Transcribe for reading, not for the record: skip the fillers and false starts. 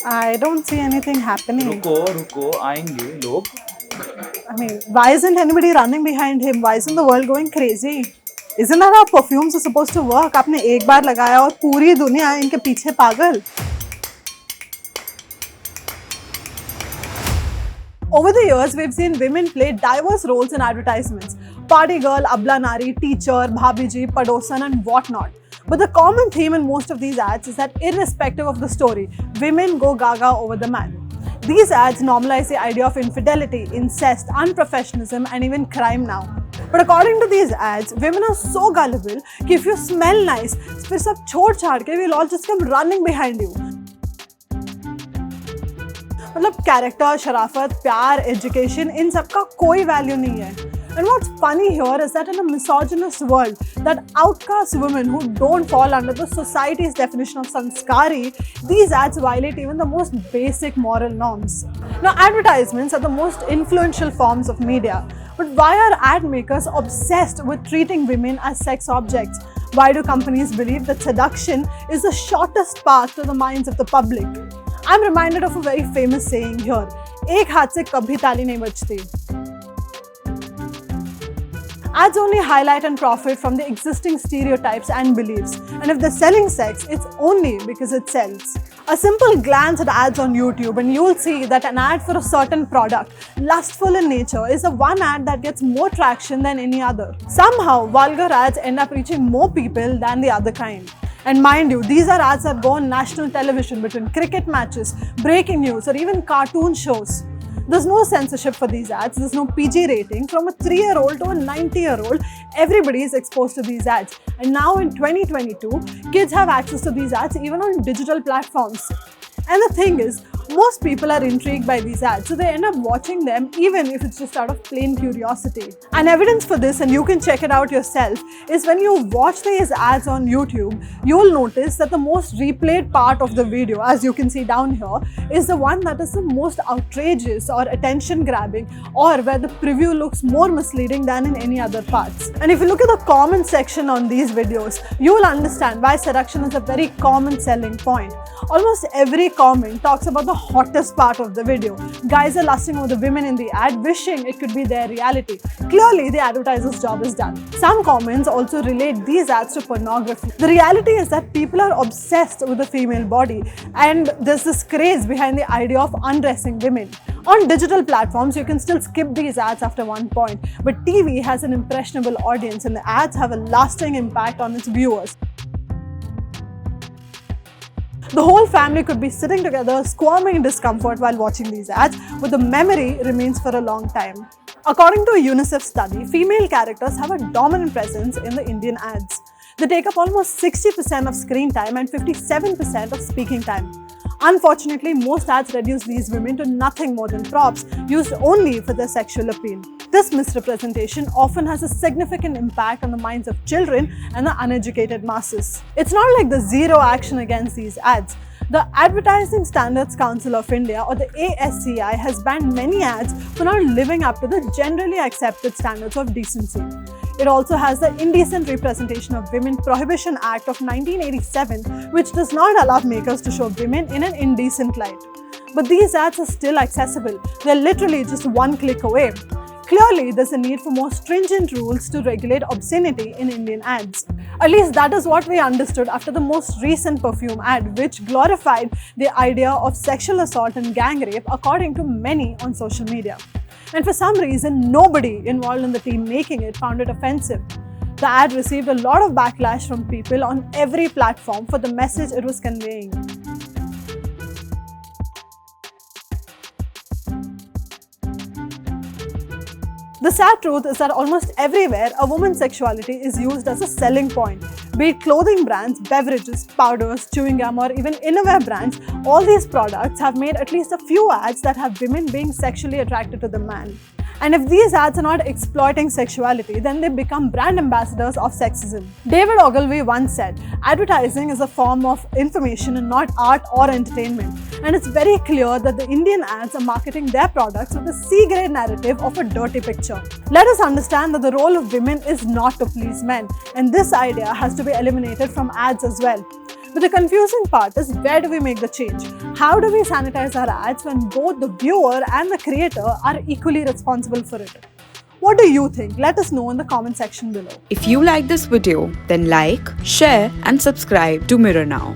I don't see anything happening. रुको आएंगे लोग. I mean, why isn't anybody running behind him? Why isn't the world going crazy? Isn't that how perfumes are supposed to work? आपने एक बार लगाया और पूरी दुनिया इनके पीछे पागल. Over the years, we've seen women play diverse roles in advertisements. Party girl, abla nari, teacher, bhabiji, padosan and whatnot. But the common theme in most of these ads is that irrespective of the story, women go gaga over the man. These ads normalize the idea of infidelity, incest, unprofessionalism and even crime now. But according to these ads, women are so gullible that if you smell nice, फिर सब छोड़ छाड़ के we'll all just come running behind you. मतलब character, शराफत, प्यार, education in सब का कोई वैल्यू नहीं है. And what's funny here is that in a misogynist world, that outcast women who don't fall under the society's definition of sanskari, these ads violate even the most basic moral norms. Now, advertisements are the most influential forms of media. But why are ad makers obsessed with treating women as sex objects? Why do companies believe that seduction is the shortest path to the minds of the public? I'm reminded of a very famous saying here, एक हाथ से कभी ताली नहीं बजती. Ads only highlight and profit from the existing stereotypes and beliefs. And if they're selling sex, it's only because it sells. A simple glance at ads on YouTube and you'll see that an ad for a certain product, lustful in nature, is the one ad that gets more traction than any other. Somehow, vulgar ads end up reaching more people than the other kind. And mind you, these are ads that go on national television between cricket matches, breaking news, or even cartoon shows. There's no censorship for these ads, there's no PG rating. From a 3-year-old to a 90-year-old, everybody is exposed to these ads. And now in 2022, kids have access to these ads even on digital platforms. And the thing is, most people are intrigued by these ads, so they end up watching them even if it's just out of plain curiosity. And evidence for this, and you can check it out yourself, is when you watch these ads on YouTube, you'll notice that the most replayed part of the video, as you can see down here, is the one that is the most outrageous or attention grabbing, or where the preview looks more misleading than in any other parts. And if you look at the comment section on these videos, you'll understand why seduction is a very common selling point. Almost every comment talks about the hottest part of the video. Guys are lusting over the women in the ad, wishing it could be their reality. Clearly, the advertiser's job is done. Some comments also relate these ads to pornography. The reality is that people are obsessed with the female body, and there's this craze behind the idea of undressing women. On digital platforms, you can still skip these ads after one point, but TV has an impressionable audience and the ads have a lasting impact on its viewers. The whole family could be sitting together, squirming in discomfort while watching these ads, but the memory remains for a long time. According to a UNICEF study, female characters have a dominant presence in the Indian ads. They take up almost 60% of screen time and 57% of speaking time. Unfortunately, most ads reduce these women to nothing more than props used only for their sexual appeal. This misrepresentation often has a significant impact on the minds of children and the uneducated masses. It's not like there's zero action against these ads. The Advertising Standards Council of India, or the ASCI, has banned many ads for not living up to the generally accepted standards of decency. It also has the Indecent Representation of Women Prohibition Act of 1987, which does not allow makers to show women in an indecent light. But these ads are still accessible. They're literally just one click away. Clearly, there's a need for more stringent rules to regulate obscenity in Indian ads. At least that is what we understood after the most recent perfume ad, which glorified the idea of sexual assault and gang rape according to many on social media. And for some reason, nobody involved in the team making it found it offensive. The ad received a lot of backlash from people on every platform for the message it was conveying. The sad truth is that almost everywhere, a woman's sexuality is used as a selling point. Be it clothing brands, beverages, powders, chewing gum, or even innerwear brands, all these products have made at least a few ads that have women being sexually attracted to the man. And if these ads are not exploiting sexuality, then they become brand ambassadors of sexism. David Ogilvy once said, "Advertising is a form of information and not art or entertainment." And it's very clear that the Indian ads are marketing their products with a C-grade narrative of a dirty picture. Let us understand that the role of women is not to please men, and this idea has to be eliminated from ads as well. But the confusing part is, where do we make the change? How do we sanitize our ads when both the viewer and the creator are equally responsible for it? What do you think? Let us know in the comment section below. If you like this video, then like, share and subscribe to Mirror Now.